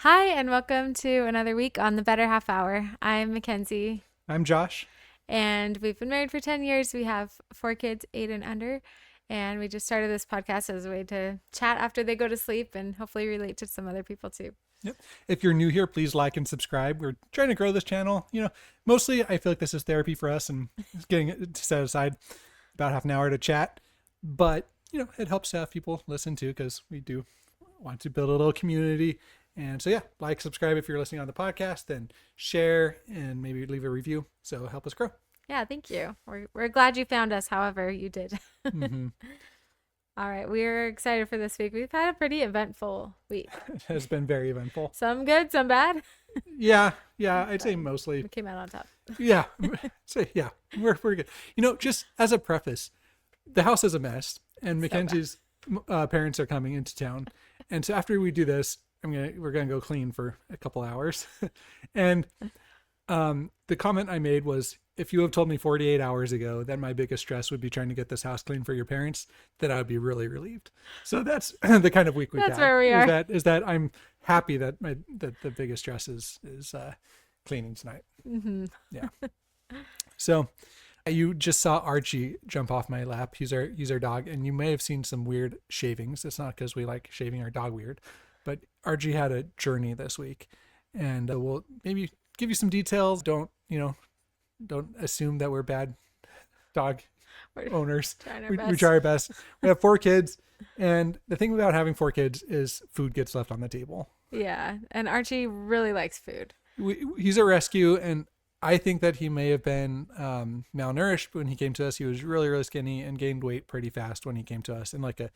Hi, and welcome to another week on the Better Half Hour. I'm Mackenzie, I'm Josh. and we've been married for 10 years. We have four kids, 8 and under, and we just started this podcast as a way to chat after they go to sleep and hopefully relate to some other people too. Yep. If you're new here, please like and subscribe. We're trying to grow this channel. Mostly I feel like this is therapy for us and getting it to set aside about half an hour to chat. But, it helps to have people listen too because we do want to build a little community. And so, yeah, like, subscribe if you're listening on the podcast, and share and maybe leave a review. So help us grow. Yeah, thank you. We're glad you found us, however you did. Mm-hmm. All right, we're excited for this week. We've had a pretty eventful week. It has been very eventful. Some good, some bad. Yeah, I'd say mostly. We came out on top. Yeah, we're good. Just as a preface, the house is a mess, and Mackenzie's parents are coming into town, and so after we do this, we're gonna go clean for a couple hours, and the comment I made was, if you have told me 48 hours ago that my biggest stress would be trying to get this house clean for your parents, then I would be really relieved. So that's the kind of week we've had. That's where we are. Is that I'm happy that the biggest stress is cleaning tonight. Mm-hmm. Yeah. So you just saw Archie jump off my lap. He's our dog, and you may have seen some weird shavings. It's not because we like shaving our dog weird, but Archie had a journey this week, and we'll maybe give you some details. Don't assume that we're bad dog owners. We try our best. We have 4 kids, and the thing about having 4 kids is food gets left on the table. Yeah, and Archie really likes food. He's a rescue, and I think that he may have been malnourished when he came to us. He was really, really skinny and gained weight pretty fast when he came to us, in like a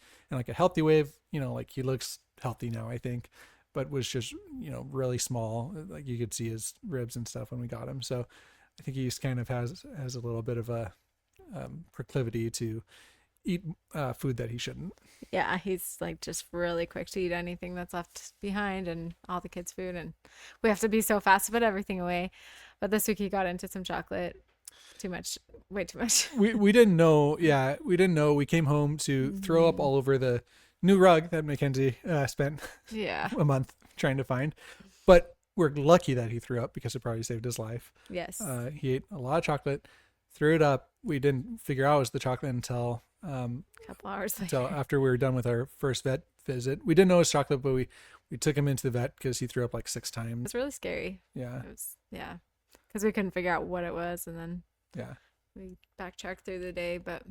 healthy way. Like he looks healthy now, I think, but was just really small. Like you could see his ribs and stuff when we got him. So I think he kind of has a little bit of a proclivity to eat food that he shouldn't. Yeah, he's like just really quick to eat anything that's left behind and all the kids' food, and we have to be so fast to put everything away. But this week he got into some chocolate. Too much, way too much. We didn't know. Yeah, we didn't know. We came home to throw up all over the new rug that Mackenzie spent a month trying to find. But we're lucky that he threw up because it probably saved his life. Yes. He ate a lot of chocolate, threw it up. We didn't figure out it was the chocolate until a couple hours later. So after we were done with our first vet visit. We didn't know it was chocolate, but we took him into the vet because he threw up like 6 times. It's really scary. Yeah. Because we couldn't figure out what it was, and then we backtracked through the day. But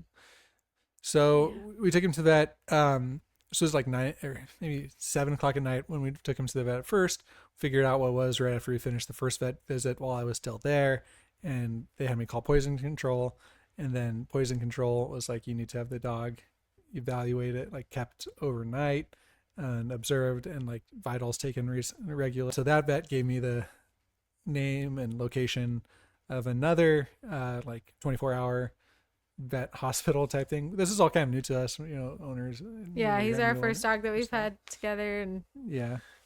so we took him to the vet. This was like 9 or maybe 7 o'clock at night when we took him to the vet at first. Figured out what it was right after we finished the first vet visit while I was still there, and they had me call poison control. And then poison control was like, you need to have the dog evaluate it, like kept overnight and observed, and like vitals taken regular. So that vet gave me the name and location of another like 24-hour vet hospital type thing. This is all kind of new to us, owners. Yeah, he's our first dog that we've had together, and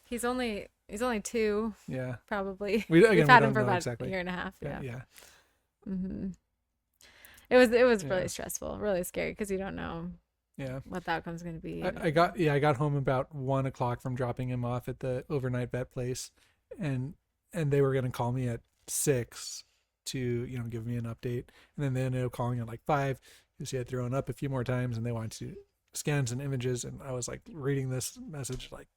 he's only 2. Yeah, probably. We've had him for about a year and a half. Yeah. Mm-hmm. It was really stressful, really scary because you don't know what the outcome's going to be. I got home about 1 o'clock from dropping him off at the overnight vet place, and they were going to call me at 6 to give me an update, and then they ended up calling at like 5 because he had thrown up a few more times, and they wanted to scans and images, and I was like reading this message like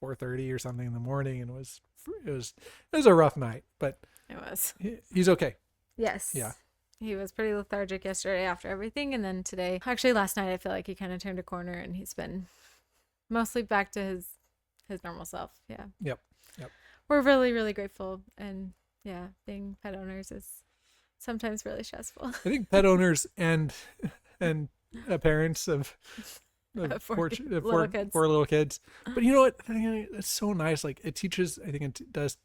4:30 or something in the morning, and it was a rough night, but it was. He's okay. Yes. Yeah. He was pretty lethargic yesterday after everything, and then today, actually last night, I feel like he kind of turned a corner, and he's been mostly back to his normal self. Yeah. Yep. We're really, really grateful, and being pet owners is sometimes really stressful. I think pet owners and parents of 4 little kids. But you know what? It's so nice. Like it teaches. I think it does.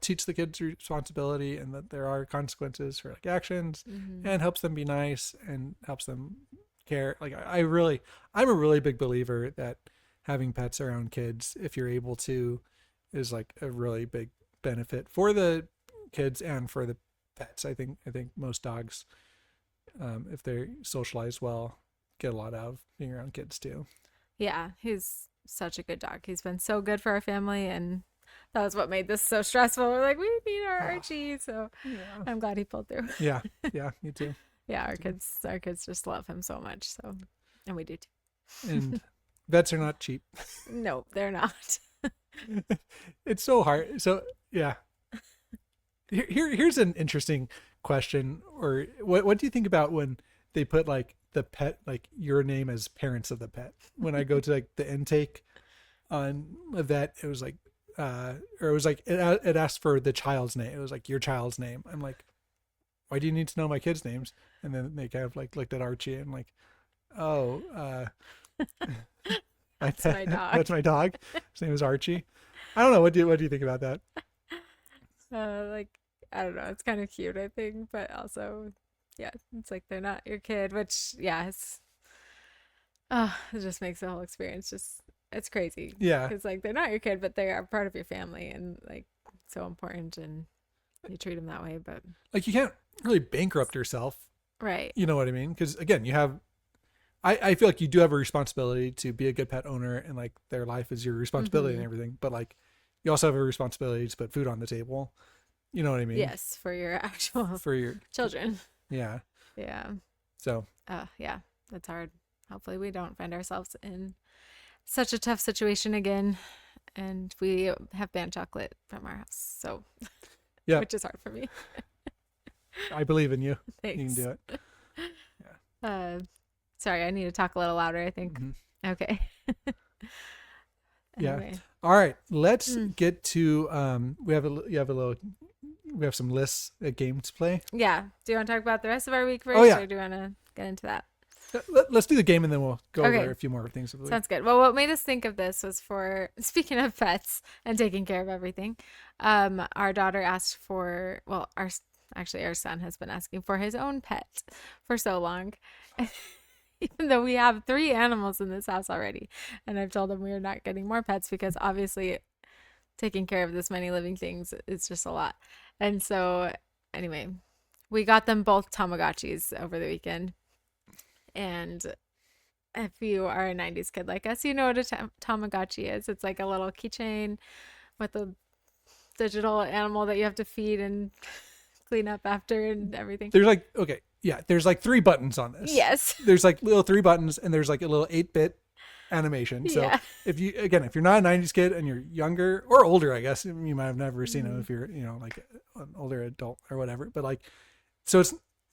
Teach the kids responsibility and that there are consequences for like actions, and helps them be nice and helps them care. Like I'm a really big believer that having pets around kids, if you're able to, is like a really big benefit for the kids and for the pets. I think most dogs, if they're socialized well, get a lot out of being around kids too. Yeah, he's such a good dog. He's been so good for our family, and that was what made this so stressful. We're like, we need our Archie. So I'm glad he pulled through. Yeah. Yeah. Me too. Yeah. Our kids just love him so much. So, and we do too. And vets are not cheap. No, they're not. It's so hard. So yeah. Here's an interesting question. Or what do you think about when they put like the pet, like your name as parents of the pet? When I go to like the intake on a vet, it was like, or it was like, it asked for the child's name. It was like your child's name. I'm like, why do you need to know my kids' names? And then they kind of like looked at Archie and like, oh, that's my dog. That's my dog. His name is Archie. I don't know. What do you think about that? Like, I don't know. It's kind of cute, I think, but also, yeah, it's like they're not your kid, which, yeah, it just makes the whole experience it's crazy. Yeah. Because, like, they're not your kid, but they are part of your family and, like, so important, and you treat them that way, but. Like, you can't really bankrupt yourself. Right. You know what I mean? Because, again, you have, I feel like you do have a responsibility to be a good pet owner, and, like, their life is your responsibility and everything, but, like, you also have a responsibility to put food on the table. You know what I mean? Yes, for your children. Yeah. Yeah. So. Yeah, that's hard. Hopefully we don't find ourselves in such a tough situation again. And we have banned chocolate from our house. So, yeah, which is hard for me. I believe in you. Thanks. You can do it. Yeah. Sorry, I need to talk a little louder, I think. Mm-hmm. Okay. Anyway. Yeah. All right. Let's get to we have some lists of games to play. Yeah. Do you want to talk about the rest of our week first? Oh, yeah. Or do you want to get into that? Let's do the game and then we'll go over a few more things of the week. Sounds good. Well, what made us think of this was for, speaking of pets and taking care of everything, our daughter asked for, well, our son has been asking for his own pet for so long. Even though we have 3 animals in this house already. And I've told him we are not getting more pets because obviously taking care of this many living things is just a lot. And so anyway, we got them both Tamagotchis over the weekend. And if you are a 90's kid like us, you know what a Tamagotchi is. It's like a little keychain with a digital animal that you have to feed and clean up after and everything. There's like, okay. Yeah, there's like 3 buttons on this. Yes. There's like little 3 buttons and there's like a little 8-bit animation. So if you're not a 90's kid and you're younger or older, I guess, you might have never seen them if you're, like an older adult or whatever. But like, so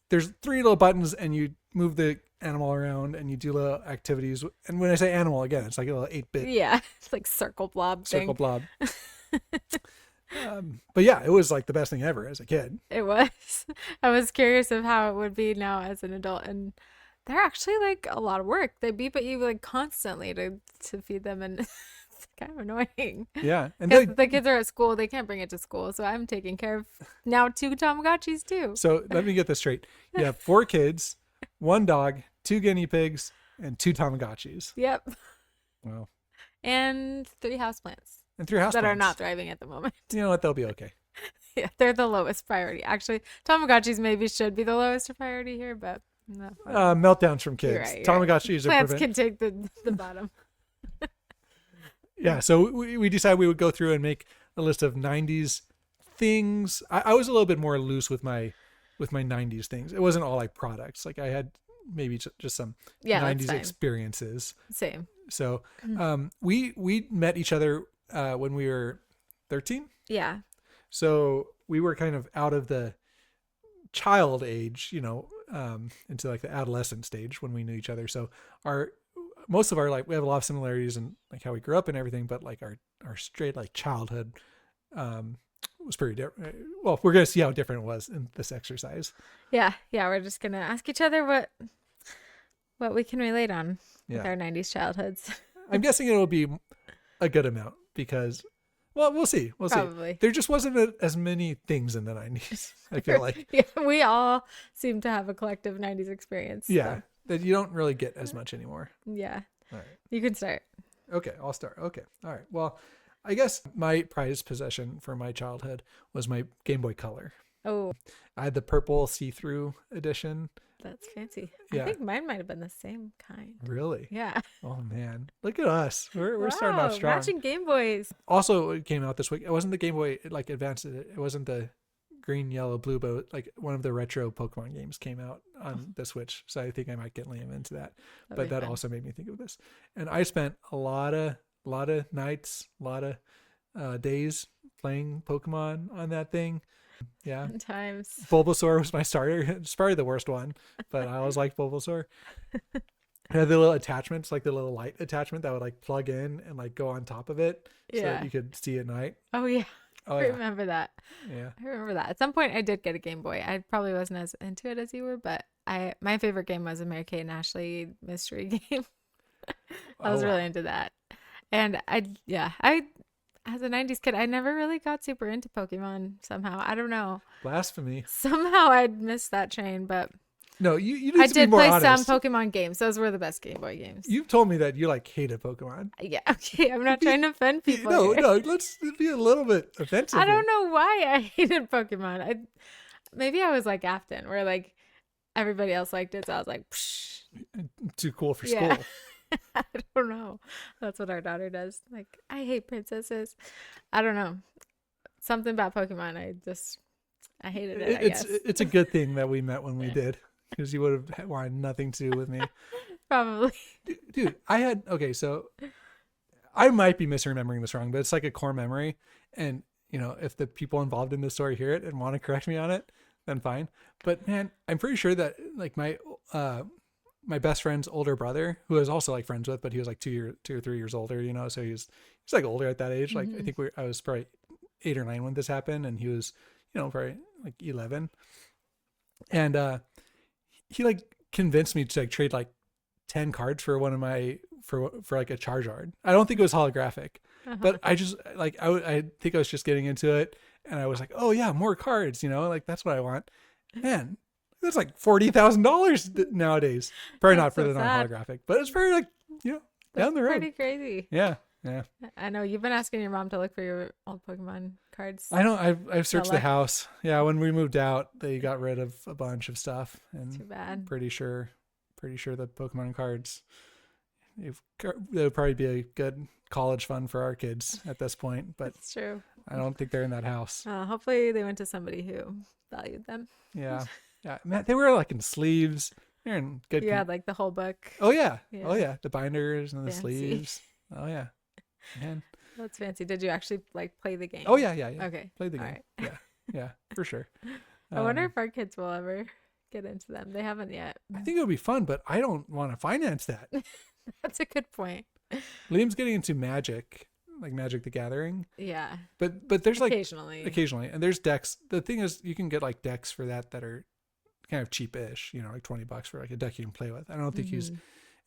there's 3 little buttons and you move the animal around and you do little activities. And when I say animal, again, it's like a little 8-bit. Yeah, it's like circle blob thing. Circle blob. But yeah, it was like the best thing ever as a kid. It was. I was curious of how it would be now as an adult, and they're actually like a lot of work. They beep at you like constantly to feed them, and it's kind of annoying. Yeah, and the kids are at school; they can't bring it to school, so I'm taking care of now 2 Tamagotchis too. So let me get this straight: you have 4 kids, 1 dog, 2 guinea pigs, and 2 Tamagotchis. Yep. Wow. And 3 houseplants. And 3 houseplants that are not thriving at the moment. You know what? They'll be okay. Yeah, they're the lowest priority. Actually, Tamagotchis maybe should be the lowest priority here, but no. Meltdowns from kids. Right, Tamagotchis plants can take the bottom. Yeah, so we decided we would go through and make a list of 90's things. I was a little bit more loose with my 90's things. It wasn't all like products. Like I had maybe just some 90's experiences. Same. So we met each other when we were 13. Yeah. So we were kind of out of the child age, into like the adolescent stage when we knew each other. So most of our, like, we have a lot of similarities in like how we grew up and everything, but like our straight like childhood was pretty different. Well, we're going to see how different it was in this exercise. Yeah. We're just going to ask each other what we can relate on with our 90's childhoods. I'm guessing it'll be a good amount because, well, we'll see. Probably. There just wasn't as many things in the 90's, I feel like. Yeah, we all seem to have a collective 90's experience. Yeah, so. That you don't really get as much anymore. Yeah. All right. You can start. Okay, I'll start. Okay. All right. Well, I guess my prized possession for my childhood was my Game Boy Color. Oh. I had the purple see-through edition. That's fancy. Yeah. I think mine might have been the same kind. Really? Yeah. Oh man, look at us. We're starting off strong. Matching Game Boys. Also, it came out this week. It wasn't the Game Boy like Advance. It wasn't the green, yellow, blue, but like one of the retro Pokemon games came out on the Switch. So I think I might get Liam into that. But that also made me think of this. And I spent a lot of nights, a lot of days playing Pokemon on that thing. Yeah. Times. Bulbasaur was my starter. It's probably the worst one, but I always liked Bulbasaur. It had the little attachments, like the little light attachment that would like plug in and like go on top of it so that you could see at night. Oh yeah. I remember that. Yeah. I remember that. At some point I did get a Game Boy. I probably wasn't as into it as you were, but my favorite game was a Mary Kate and Ashley mystery game. I was really into that. And I as a 90's kid, I never really got super into Pokemon somehow. I don't know. Blasphemy. Somehow I'd missed that train, but no, you need to be more honest. I did play some Pokemon games. Those were the best Game Boy games. You've told me that you like hated Pokemon. Yeah, okay. I'm not trying to offend people. No, let's be a little bit offensive. I don't know why I hated Pokemon. Maybe I was like Afton, where like everybody else liked it, so I was like, psh. Too cool for school. I don't know. That's what our daughter does. Like, I hate princesses. I don't know. Something about Pokemon. I hated it, I guess. It's a good thing that we met when we did, because you would have wanted nothing to do with me. Probably. Dude, so I might be misremembering this wrong, but it's like a core memory. And, if the people involved in this story hear it and want to correct me on it, then fine. But man, I'm pretty sure that like my best friend's older brother, who I was also like friends with, but he was like 2 or 3 years older, so he's like older at that age. Like I think I was probably 8 or 9 when this happened, and he was, probably like 11. And he like convinced me to like trade like 10 cards for one of my for like a Charizard. I don't think it was holographic, but I just like I think I was just getting into it, and I was like, oh yeah, more cards, like that's what I want. Man, that's like $40,000 nowadays. Probably not for the non-holographic, but it's very like, down the road. Pretty crazy. Yeah. I know you've been asking your mom to look for your old Pokemon cards. I know. I've searched the house. Yeah, when we moved out, they got rid of a bunch of stuff. And too bad. Pretty sure the Pokemon cards, they would probably be a good college fund for our kids at this point. But it's true. I don't think they're in that house. Hopefully they went to somebody who valued them. Yeah. Yeah, man, they were like in sleeves. They're in good. Yeah, like the whole book. Oh yeah. Oh yeah, the binders and the sleeves. Oh yeah, man. That's fancy. Did you actually like play the game? Oh yeah. Okay. Played the game. Right. Yeah, for sure. I wonder if our kids will ever get into them. They haven't yet. I think it would be fun, but I don't want to finance that. That's a good point. Liam's getting into Magic. Like Magic the Gathering. Yeah. But there's like occasionally, and there's decks. The thing is, you can get like decks for that are kind of cheapish, like $20 for like a deck you can play with. I don't think he's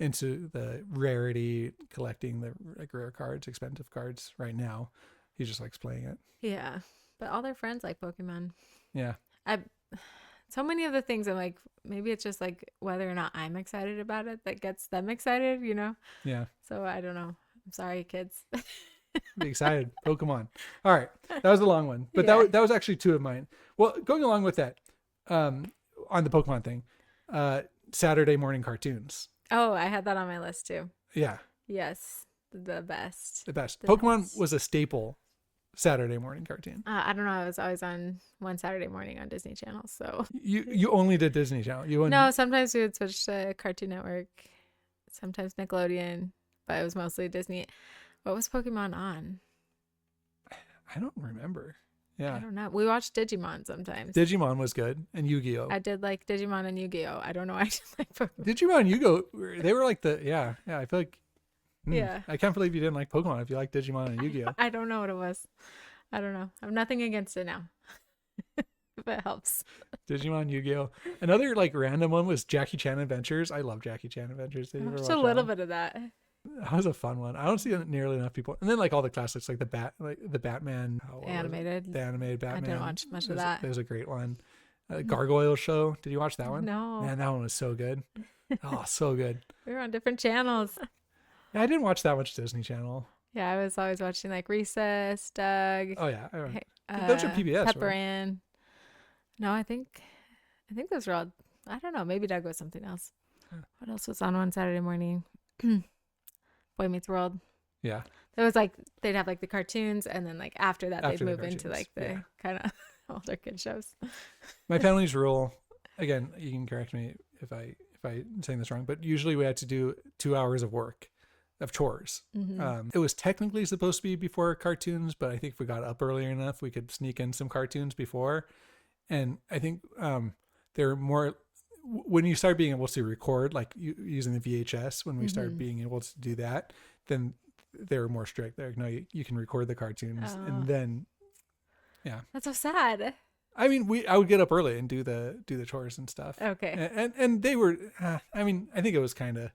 into the rarity, collecting the like rare cards, expensive cards right now. He just likes playing it. Yeah, but all their friends like Pokemon. Yeah. So many of the things I'm like, maybe it's just like whether or not I'm excited about it that gets them excited, Yeah. So I don't know. I'm sorry, kids. Be excited. Pokemon. All right. That was a long one, but that was actually 2 of mine. Well, going along with that, on the Pokemon thing, Saturday morning cartoons. Oh, I had that on my list too. Yeah. Yes. The best. Pokemon was a staple Saturday morning cartoon. I don't know. I was always on one Saturday morning on Disney Channel. So you only did Disney Channel. No, sometimes we would switch to Cartoon Network, sometimes Nickelodeon, but it was mostly Disney. What was Pokemon on? I don't remember. Yeah. I don't know. We watched Digimon sometimes. Digimon was good. And Yu-Gi-Oh. I did like Digimon and Yu-Gi-Oh. I don't know why I did like Pokemon. Digimon and Yu-Gi-Oh, they were like I feel like yeah. I can't believe you didn't like Pokemon if you like Digimon and Yu-Gi-Oh. I don't know what it was. I don't know. I have nothing against it now. If it helps. Digimon, Yu-Gi-Oh. Another like random one was Jackie Chan Adventures. I love Jackie Chan Adventures. Did you ever watch a little bit of that? That was a fun one. I don't see nearly enough people. And then like all the classics, like the Batman animated. The animated Batman. I didn't watch much of that. It was a great one. Gargoyle Show. Did you watch that one? No. Man, that one was so good. Oh, so good. We were on different channels. Yeah, I didn't watch that much Disney Channel. Yeah, I was always watching like Recess, Doug. Oh yeah, those are PBS. Pepper right? Ann. No, I think those were I don't know. Maybe Doug was something else. What else was on one Saturday morning? Boy Meets World. Yeah. It was like they'd have like the cartoons, and then like after that they'd move into like the kind of older kid shows. My family's rule, again, you can correct me if I'm saying this wrong, but usually we had to do 2 hours of work, of chores. Mm-hmm. It was technically supposed to be before cartoons, but I think if we got up earlier enough, we could sneak in some cartoons before. And I think they're more, when you start being able to record, like using the VHS, when we started being able to do that, then they were more strict. They're like, no, you can record the cartoons. And then, yeah. That's so sad. I mean, I would get up early and do the chores and stuff. Okay. And they were, I mean, I think it was kind of,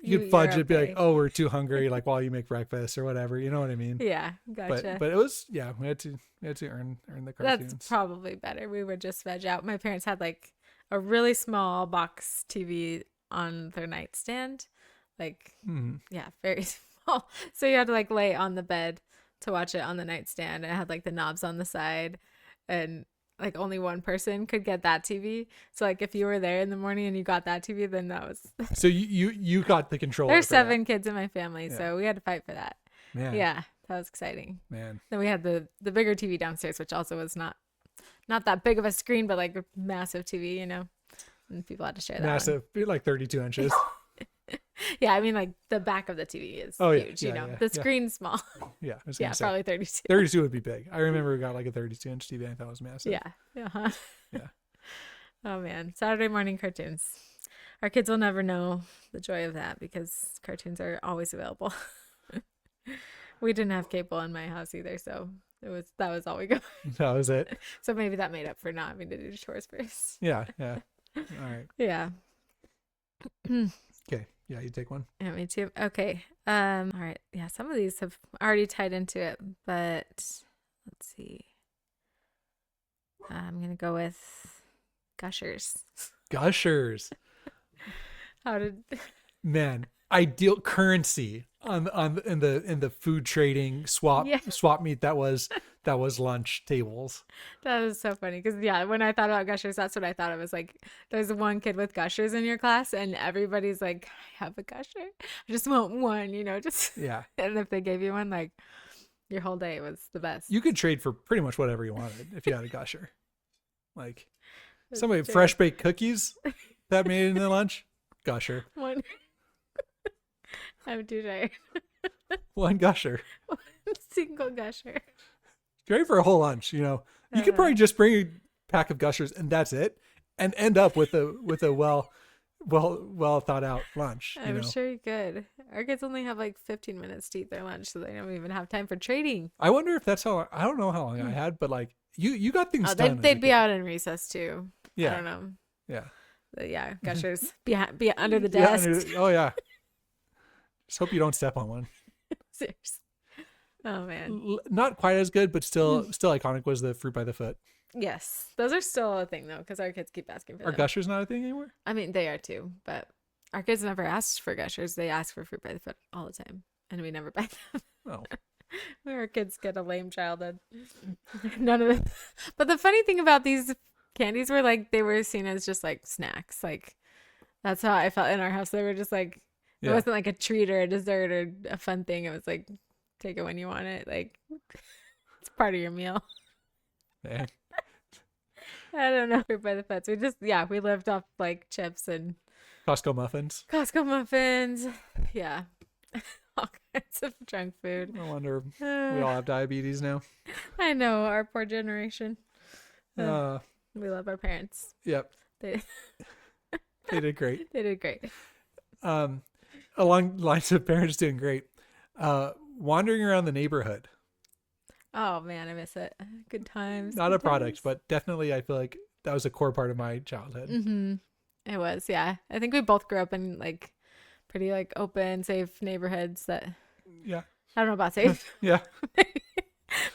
you'd fudge it, be like, oh, we're too hungry, like while you make breakfast or whatever. You know what I mean? Yeah, gotcha. But it was, yeah, we had to earn the cartoons. That's probably better. We would just veg out. My parents had like a really small box TV on their nightstand, like yeah, very small. So you had to like lay on the bed to watch it on the nightstand. It had like the knobs on the side, and like only one person could get that TV. So like if you were there in the morning and you got that TV, then that was so you got the control. There's 7 kids in my family, so we had to fight for that. Man. Yeah, that was exciting. Man. Then we had the bigger TV downstairs, which also was not that big of a screen, but like a massive TV, you know. And people had to share that. Massive, like 32 inches. Yeah, I mean like the back of the TV is huge, you know. The screen's small. Yeah, probably 32. 32 would be big. I remember we got like a 32-inch TV. I thought it was massive. Yeah. Yeah. Oh man, Saturday morning cartoons. Our kids will never know the joy of that because cartoons are always available. We didn't have cable in my house either, so that was all we got. That was it. So maybe that made up for not having to do chores first. Yeah. All right. Yeah. Okay. Yeah, you take one. Yeah, me too. Okay. All right. Yeah, some of these have already tied into it, but let's see. I'm gonna go with Gushers. Gushers. Man, ideal currency in the food trading swap meet that was lunch tables. That was so funny because when I thought about Gushers, that's what I thought. It was like there's one kid with Gushers in your class and everybody's like, I have a Gusher, I just want one, you know, just and if they gave you one, like your whole day was the best. You could trade for pretty much whatever you wanted if you had a Gusher. Like somebody fresh baked cookies that made it in the lunch, Gusher. One. I'm too tired. One Gusher. One single Gusher. Great for a whole lunch, you know. You could probably just bring a pack of Gushers and that's it, and end up with a well thought out lunch. I'm sure you could. Our kids only have like 15 minutes to eat their lunch, so they don't even have time for trading. I wonder if that's how. I don't know how long I had, but like you got things done. They'd be out in recess too. Yeah. I don't know. Yeah. But yeah, Gushers be under the desk. Oh yeah. Just hope you don't step on one. Seriously. Oh man. Not quite as good, but still iconic was the fruit by the foot. Yes, those are still a thing though, because our kids keep asking for them. Are Gushers not a thing anymore? I mean, they are too, but our kids never asked for Gushers. They ask for fruit by the foot all the time, and we never buy them. Oh. Our kids get a lame childhood. None of it. But the funny thing about these candies were like they were seen as just like snacks. Like that's how I felt in our house. They were just like it wasn't like a treat or a dessert or a fun thing. It was like take it when you want it. Like it's part of your meal. Man. I don't know. Fruit by the foots. We lived off like chips and Costco muffins. Yeah. All kinds of junk food. I wonder we all have diabetes now. I know, our poor generation. We love our parents. Yep. They did great. They did great. Along lines of parents doing great. Wandering around the neighborhood. Oh man, I miss it. Good times. Not a product, but definitely I feel like that was a core part of my childhood. Mm-hmm. It was, yeah. I think we both grew up in like pretty like open, safe neighborhoods that I don't know about safe. Yeah.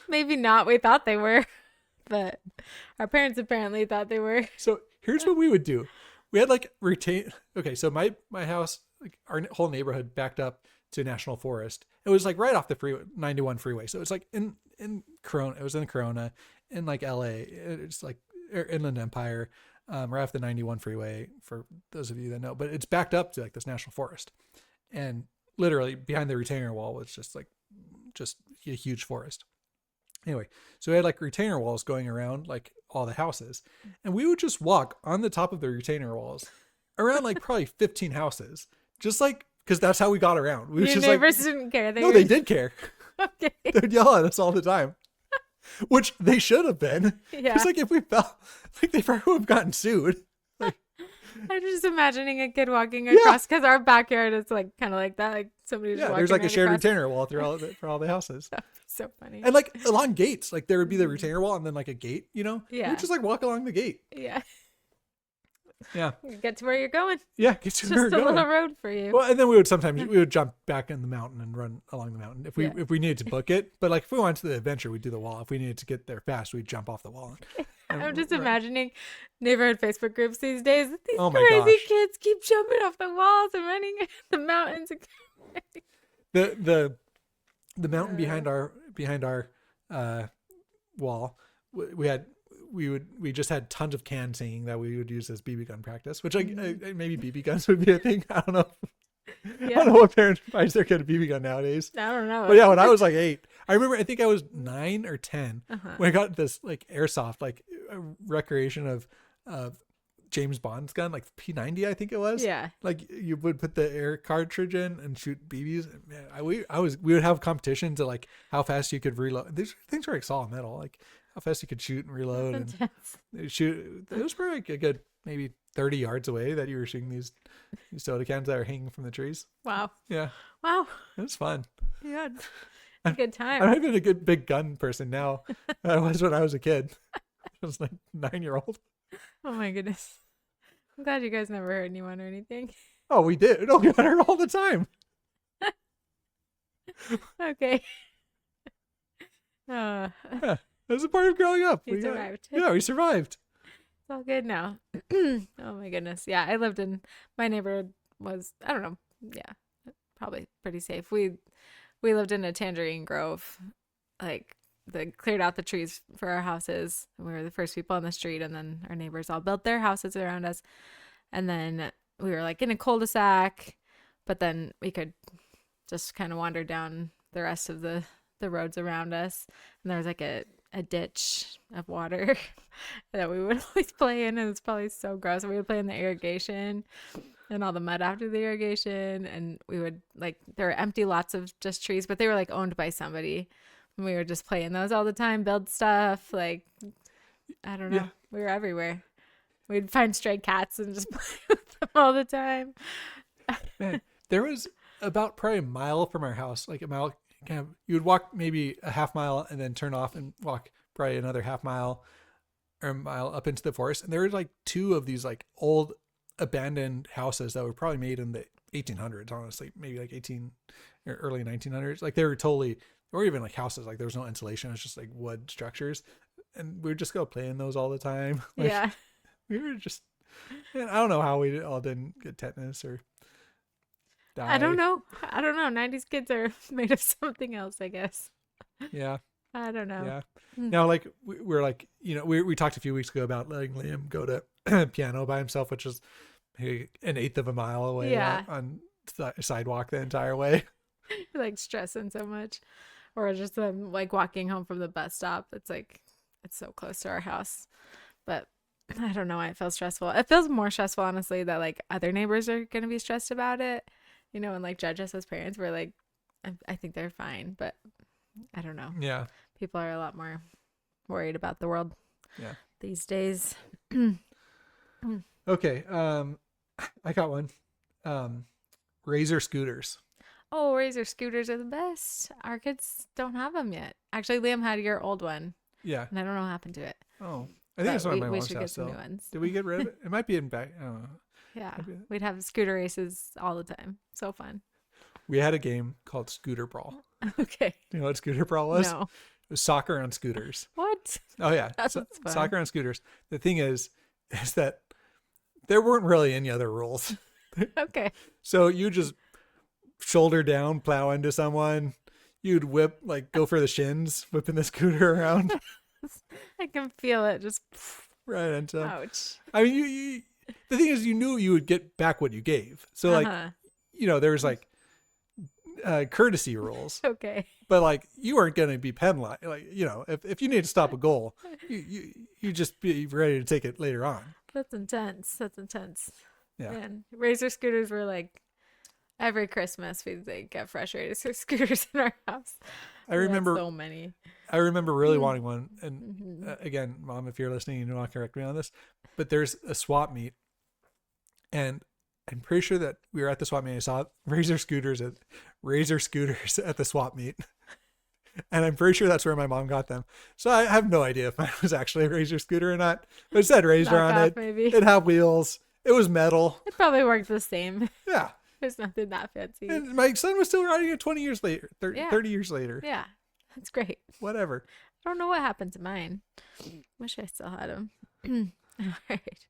Maybe not. We thought they were, but our parents apparently thought they were. So here's what we would do. We had like so my house, like our whole neighborhood backed up to a national forest. It was like right off the freeway, 91 freeway. So it's like in Corona. It was in Corona, in like LA. It's like Inland Empire. right off the 91 freeway, for those of you that know, but it's backed up to like this national forest, and literally behind the retainer wall was just a huge forest. Anyway, so we had like retainer walls going around like all the houses, and we would just walk on the top of the retainer walls around like probably 15 houses, just like, because that's how we got around. We Your neighbors didn't care. They did care. Okay. They'd yell at us all the time, which they should have been. Yeah. Because like if we fell, like they probably would have gotten sued. Like, I'm just imagining a kid walking across, because our backyard is like kind of like that. Like somebody just walking there's like a shared across. retainer wall for all the houses. So funny. And like along gates, like there would be the retainer wall and then like a gate, Yeah. We'd just like walk along the gate. Yeah. Yeah. Get to where you're going. Yeah. Get to where you're going. Just a little road for you. Well, and then we would jump back in the mountain and run along the mountain if we needed to book it. But like if we went to the adventure, we'd do the wall. If we needed to get there fast, we'd jump off the wall. I'm just imagining neighborhood Facebook groups these days. These crazy gosh. Kids keep jumping off the walls and running in the mountains. The mountain behind our wall, we just had tons of can singing that we would use as BB gun practice, which maybe BB guns would be a thing. I don't know. Yeah. I don't know what parent buys their kid a BB gun nowadays. I don't know. But yeah, when I was like 8, I think I was 9 or 10 when I got this like airsoft, like a recreation of James Bond's gun, like P90, I think it was. Yeah. Like you would put the air cartridge in and shoot BBs. Man, we would have competitions at like how fast you could reload. These things were like solid metal, like how fast you could shoot and reload and shoot. It was probably like a good maybe 30 yards away that you were shooting these soda cans that are hanging from the trees. Wow. Yeah. Wow. It was fun. Yeah. A good time. I'm not even a good big gun person now. I was when I was a kid. I was like 9-year-old. Oh my goodness. I'm glad you guys never hurt anyone or anything. Oh, we did. No, we got hurt all the time. Okay. Yeah, that was a part of growing up. We survived. We survived. It's all good now. Oh my goodness. Yeah, I lived in my neighborhood was, I don't know. Yeah, probably pretty safe. We lived in a tangerine grove. Like they cleared out the trees for our houses. We were the first people on the street, and then our neighbors all built their houses around us. And then we were like in a cul-de-sac, but then we could just kind of wander down the rest of the roads around us. And there was like a ditch of water that we would always play in, and it's probably so gross. We would play in the irrigation and all the mud after the irrigation, and we would like, there were empty lots of just trees, but they were like owned by somebody. And we were just playing those all the time, build stuff, like I don't know. Yeah. We were everywhere. We'd find stray cats and just play with them all the time. Man, there was about probably a mile from our house, like a mile. You would walk maybe a half mile and then turn off and walk probably another half mile or a mile up into the forest. And there were like 2 of these like old abandoned houses that were probably made in the 1800s, honestly, maybe like 18 or early 1900s. Like they were totally, or even like houses, like there was no insulation. It was just like wood structures. And we would just go play in those all the time. Like, yeah. We were just, man, I don't know how we all didn't get tetanus or die. I don't know. 90s kids are made of something else, I guess. Yeah. I don't know. Yeah. Now, like, we're like, we talked a few weeks ago about letting Liam go to piano by himself, which is maybe an 1/8 of a mile away on the sidewalk the entire way. You're like stressing so much. Or just like walking home from the bus stop. It's like, it's so close to our house. But I don't know why it feels stressful. It feels more stressful, honestly, that like other neighbors are going to be stressed about it, and like judge us as parents. We're like, I think they're fine, but I don't know. Yeah. People are a lot more worried about the world these days. Okay. I got one. Razor scooters. Oh, Razor scooters are the best. Our kids don't have them yet. Actually, Liam had your old one. Yeah. And I don't know what happened to it. Oh. I think it's one of my mom's house still. Did we get rid of it? It might be in back. I don't know. Yeah. We'd have scooter races all the time. So fun. We had a game called Scooter Brawl. Okay. You know what Scooter Brawl was? No. It was soccer on scooters. What? Oh, yeah. That's fun. Soccer on scooters. The thing is that there weren't really any other rules. Okay. So you just shoulder down, plow into someone. You'd whip, like go for the shins, whipping the scooter around. I can feel it just right into them. Ouch. I mean, you the thing is, you knew you would get back what you gave. So like, there was like courtesy rules. Okay. But like, you weren't going to be penalized. Like, if you need to stop a goal, you just be ready to take it later on. That's intense. Yeah. Man, Razor scooters were like every Christmas we'd get fresh Razor scooters in our house. I remember so many. I remember really wanting one. And again, Mom, if you're listening, you know not correct me on this, but there's a swap meet, and I'm pretty sure that we were at the swap meet. I saw Razor scooters at the swap meet. And I'm pretty sure that's where my mom got them. So I have no idea if mine was actually a Razor scooter or not. But it said Razor on it. Maybe. It had wheels. It was metal. It probably worked the same. Yeah. There's nothing that fancy. And my son was still riding it 20 years later, 30 years later. Yeah. That's great. Whatever. I don't know what happened to mine. Wish I still had them. All right.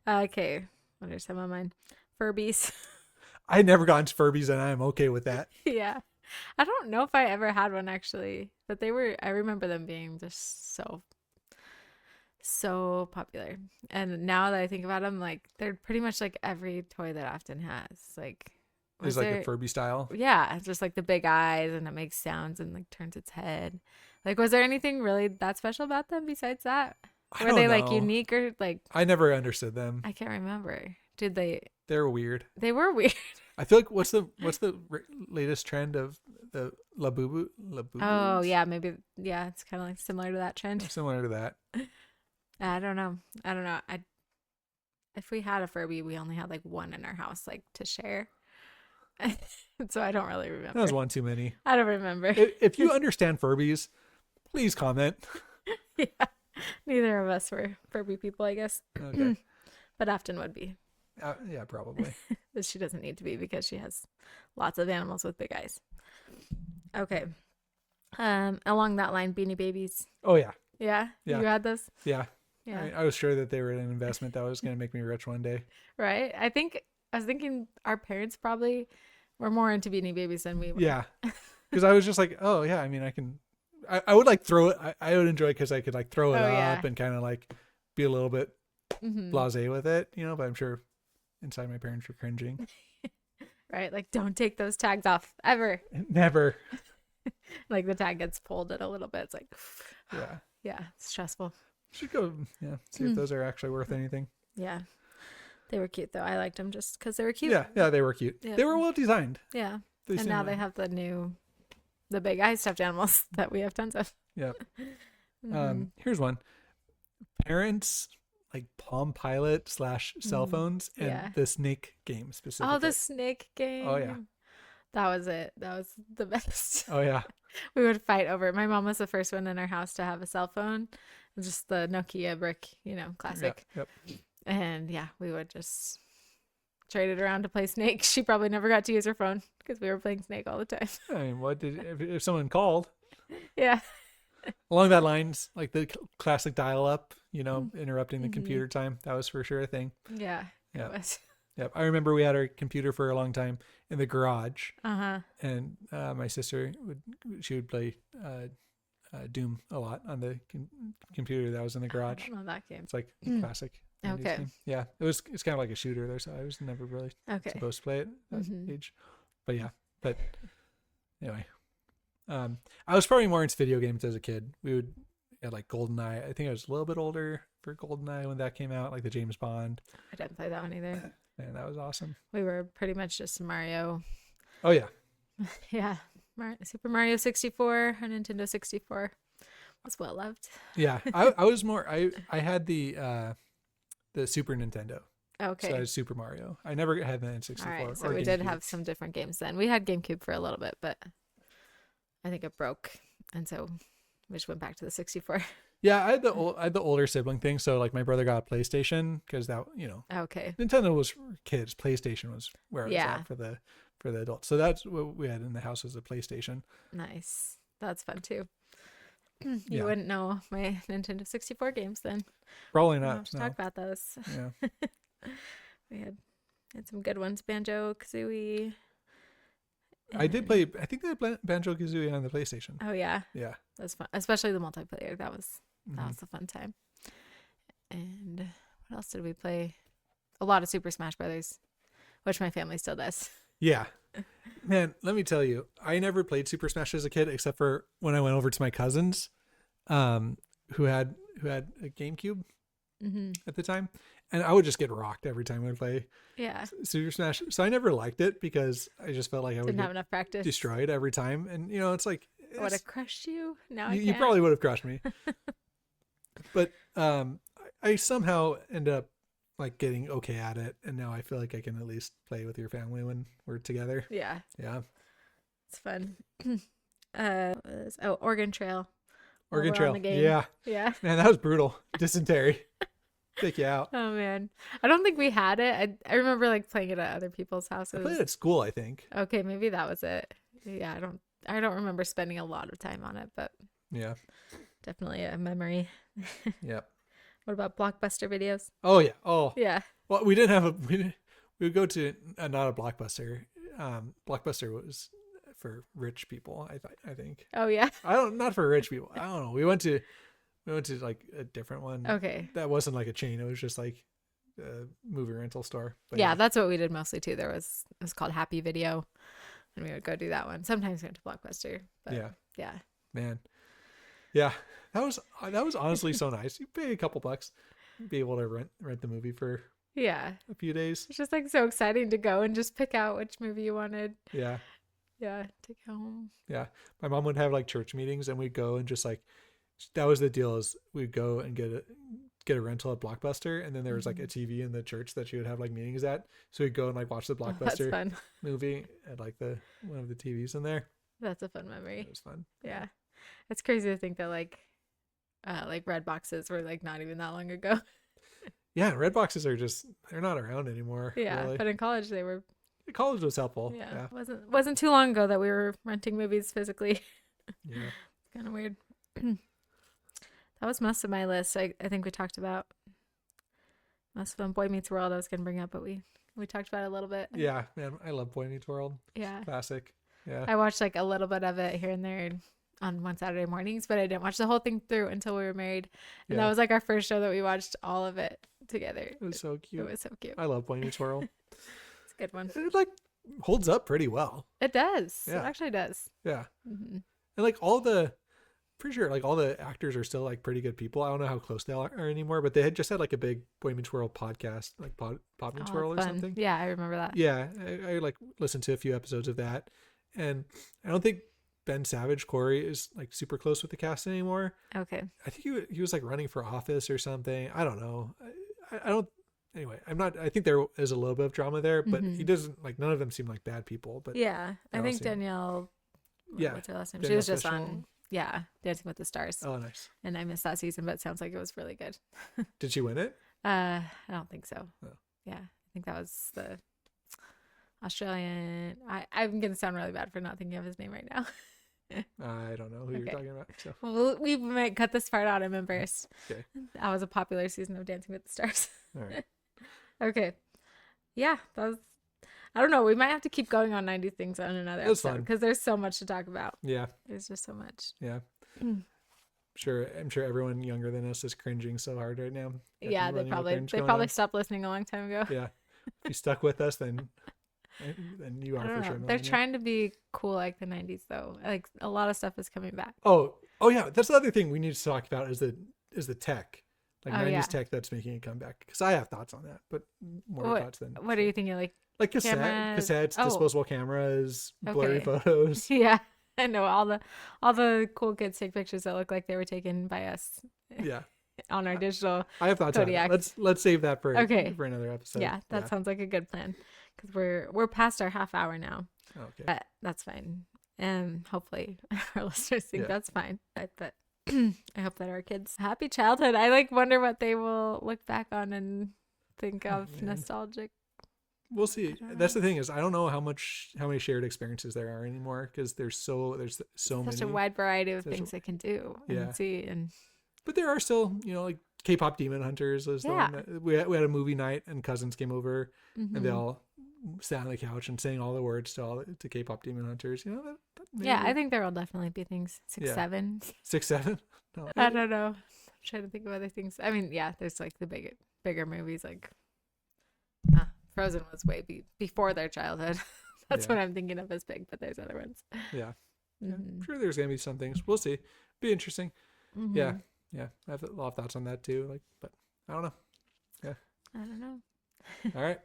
Okay. What are some of mine? Furbies. I never got into Furbies, and I'm okay with that. Yeah. I don't know if I ever had one actually, but I remember them being just so popular. And now that I think about them, like they're pretty much like every toy that Afton has. Like it's like a Furby style. Yeah, it's just like the big eyes and it makes sounds and like turns its head. Like, was there anything really that special about them besides that? Were they like unique or like? I never understood them. I can't remember. Did they? They were weird. They were weird. I feel like what's the latest trend of the Labubu? Oh yeah, maybe it's kind of like similar to that trend. Similar to that. I don't know. If we had a Furby, we only had like one in our house, like to share. So I don't really remember. That was one too many. I don't remember. If you understand Furbies, please comment. Yeah, neither of us were Furby people, I guess. Okay. But Afton would be. Yeah, probably. But she doesn't need to be because she has lots of animals with big eyes. Okay. Along that line, Beanie Babies. Oh yeah. Yeah? You had those? Yeah. I was sure that they were an investment that was going to make me rich one day. Right. I was thinking our parents probably were more into Beanie Babies than we were. Yeah. Because I was just like, oh yeah, I mean, I would like throw it. I would enjoy it because I could like throw it up and kind of like be a little bit blasé with it, but I'm sure inside my parents were cringing. Right. Like, don't take those tags off ever. Never. Like the tag gets pulled in a little bit. It's like, yeah. Yeah. It's stressful. Should go, see if those are actually worth anything. Yeah. They were cute though. I liked them just because they were cute. Yeah, they were cute. Yeah. They were well designed. Yeah. And now they have the big eye stuffed animals that we have tons of. Yeah. Here's one. Parents like Palm Pilot / cell phones and the snake game specifically. Oh, the snake game. Oh yeah. That was it. That was the best. Oh yeah. We would fight over it. My mom was the first one in our house to have a cell phone. Just the Nokia brick, classic. Yep. And we would just trade it around to play Snake. She probably never got to use her phone because we were playing Snake all the time. I mean, if someone called? Yeah. Along that lines, like the classic dial-up, interrupting the computer time. That was for sure a thing. Yeah. Yeah. It was. Yep. I remember we had our computer for a long time in the garage. Uh-huh. And my sister would play Doom a lot on the computer that was in the garage. I don't know that game. It's like a classic. Okay. Game. Yeah. It's kind of like a shooter there, so I was never really supposed to play it at that age. But yeah. But anyway. I was probably more into video games as a kid. We would like GoldenEye. I think I was a little bit older for GoldenEye when that came out, like the James Bond. I didn't play that one either. Man, that was awesome. We were pretty much just Mario. Oh yeah. Yeah. Super Mario 64 on Nintendo 64 was well loved. Yeah. I was more I had the Super Nintendo. Okay. So I was Super Mario. I never had the N64. All right. So we did have some different games then. We had GameCube for a little bit, but I think it broke, and so we just went back to the 64. Yeah, I had the older sibling thing. So like my brother got a PlayStation because that Okay. Nintendo was for kids. PlayStation was where it was at for the adults. So that's what we had in the house was a PlayStation. Nice. That's fun too. You wouldn't know my Nintendo 64 games then. Probably We'll not. have to talk about those. Yeah. We had some good ones. Banjo-Kazooie. I did play. I think they had Banjo-Kazooie on the PlayStation. Oh yeah. Yeah. That's fun, especially the multiplayer. That was a fun time. And what else did we play? A lot of Super Smash Brothers, which my family still does. Yeah. Man, let me tell you, I never played Super Smash as a kid except for when I went over to my cousins, who had a GameCube at the time, and I would just get rocked every time I would play Super Smash. So I never liked it because I just felt like I didn't have enough practice, destroyed every time, and it's like I would have crushed you. Now you probably would have crushed me, but I somehow end up like getting okay at it, and now I feel like I can at least play with your family when we're together. Yeah, it's fun. Oregon Trail. Oregon Trail. Yeah. Man, that was brutal. Dysentery. Take you out. Oh man, I don't think we had it. I remember like playing it at other people's houses. I played it at school, I think. Okay, maybe that was it. Yeah, I don't remember spending a lot of time on it, but yeah, definitely a memory. Yep. What about Blockbuster videos? Oh yeah. Oh yeah. Well, we would go to not a Blockbuster. Blockbuster was for rich people. I think. Oh yeah. Not for rich people. I don't know. We went to like a different one. Okay. That wasn't like a chain. It was just like a movie rental store. But yeah, that's what we did mostly too. It was called Happy Video, and we would go do that one. Sometimes we went to Blockbuster. But yeah. Man. Yeah, that was honestly so nice. You pay a couple bucks, be able to rent the movie for a few days. It's just like so exciting to go and just pick out which movie you wanted. Yeah. Yeah, take it home. Yeah, my mom would have like church meetings, and we'd go and just like that was the deal is we'd go and get a rental at Blockbuster, and then there was like a TV in the church that she would have like meetings at, so we'd go and like watch the Blockbuster movie at like one of the TVs in there. That's a fun memory. It was fun. Yeah. It's crazy to think that like red boxes were like not even that long ago. Yeah, red boxes they're not around anymore. Yeah, really. But in college they were. College was helpful. Yeah. Wasn't too long ago that we were renting movies physically. Yeah. It's kind of weird. That was most of my list. I think we talked about most of them. Boy Meets World I was gonna bring up, but we talked about it a little bit. Yeah, man, I love Boy Meets World. Yeah. Classic. Yeah. I watched like a little bit of it here and there on one Saturday mornings, but I didn't watch the whole thing through until we were married. And that was like our first show that we watched all of it together. It was so cute. It was so cute. I love Boy Meets World. It's a good one. It like holds up pretty well. It does. Yeah. It actually does. Yeah. Mm-hmm. And like pretty sure like all the actors are still like pretty good people. I don't know how close they are anymore, but they had just had like a big Boy Meets World podcast, like Pop Meets World or something. Yeah, I remember that. Yeah, I like listened to a few episodes of that, and I don't think Ben Savage, Corey, is like super close with the cast anymore. Okay. I think he was like running for office or something. I don't know. I don't. Anyway, I think there is a little bit of drama there, but he doesn't like. None of them seem like bad people. But yeah, I think Danielle. Yeah. What's her last name? Danielle she was just Fishel. on. Yeah, Dancing with the Stars. Oh, nice. And I missed that season, but it sounds like it was really good. Did she win it? I don't think so. Oh. Yeah, I think that was the Australian. I'm gonna sound really bad for not thinking of his name right now. I don't know who you're talking about. So. Well, we might cut this part out. I'm embarrassed. Okay. That was a popular season of Dancing with the Stars. All right. Okay. Yeah, that was. I don't know. We might have to keep going on 90 things on another episode because there's so much to talk about. Yeah. There's just so much. Yeah. I'm sure everyone younger than us is cringing so hard right now. Yeah, they probably stopped listening a long time ago. Yeah. If you stuck with us, then you are for sure. They're trying to be cool like the 90s though. Like a lot of stuff is coming back. Oh yeah. That's the other thing we need to talk about is the tech. Like 90s tech that's making a comeback. Because I have thoughts on that, but more thoughts than. What are you thinking? Like cassettes, disposable cameras, blurry photos. Yeah, I know all the cool kids take pictures that look like they were taken by us. Yeah, on our digital. I have thoughts Kodiak. on it. Let's save that for another episode. Yeah, that sounds like a good plan because we're past our half hour now. Okay, but that's fine. Hopefully our listeners think that's fine. But I hope that our kids happy childhood. I wonder what they will look back on and think of nostalgic. We'll see. That's the thing is I don't know how many shared experiences there are anymore because there's so many. Such a wide variety of things they can do and see But there are still like K-pop Demon Hunters was the one we had a movie night and cousins came over and they all sat on the couch and sang all the words to K-pop Demon Hunters. I think there will definitely be things 6, 7. 6, 7. No, I don't know. trying to think of other things. I mean, yeah, there's like the bigger movies like Frozen was way before their childhood. That's what I'm thinking of as big, but there's other ones. Yeah. I'm sure there's gonna be some things. We'll see. Be interesting. Yeah. I have a lot of thoughts on that too. Like, but I don't know. Yeah. I don't know. All right.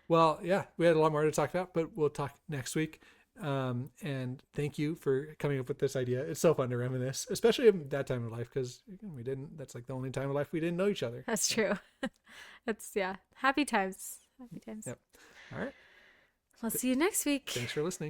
Well, yeah, we had a lot more to talk about, but we'll talk next week. And thank you for coming up with this idea. It's so fun to reminisce, especially in that time of life, because that's like the only time of life we didn't know each other. That's true. That's, happy times. Happy times. Yep. All right. We'll see you next week. Thanks for listening.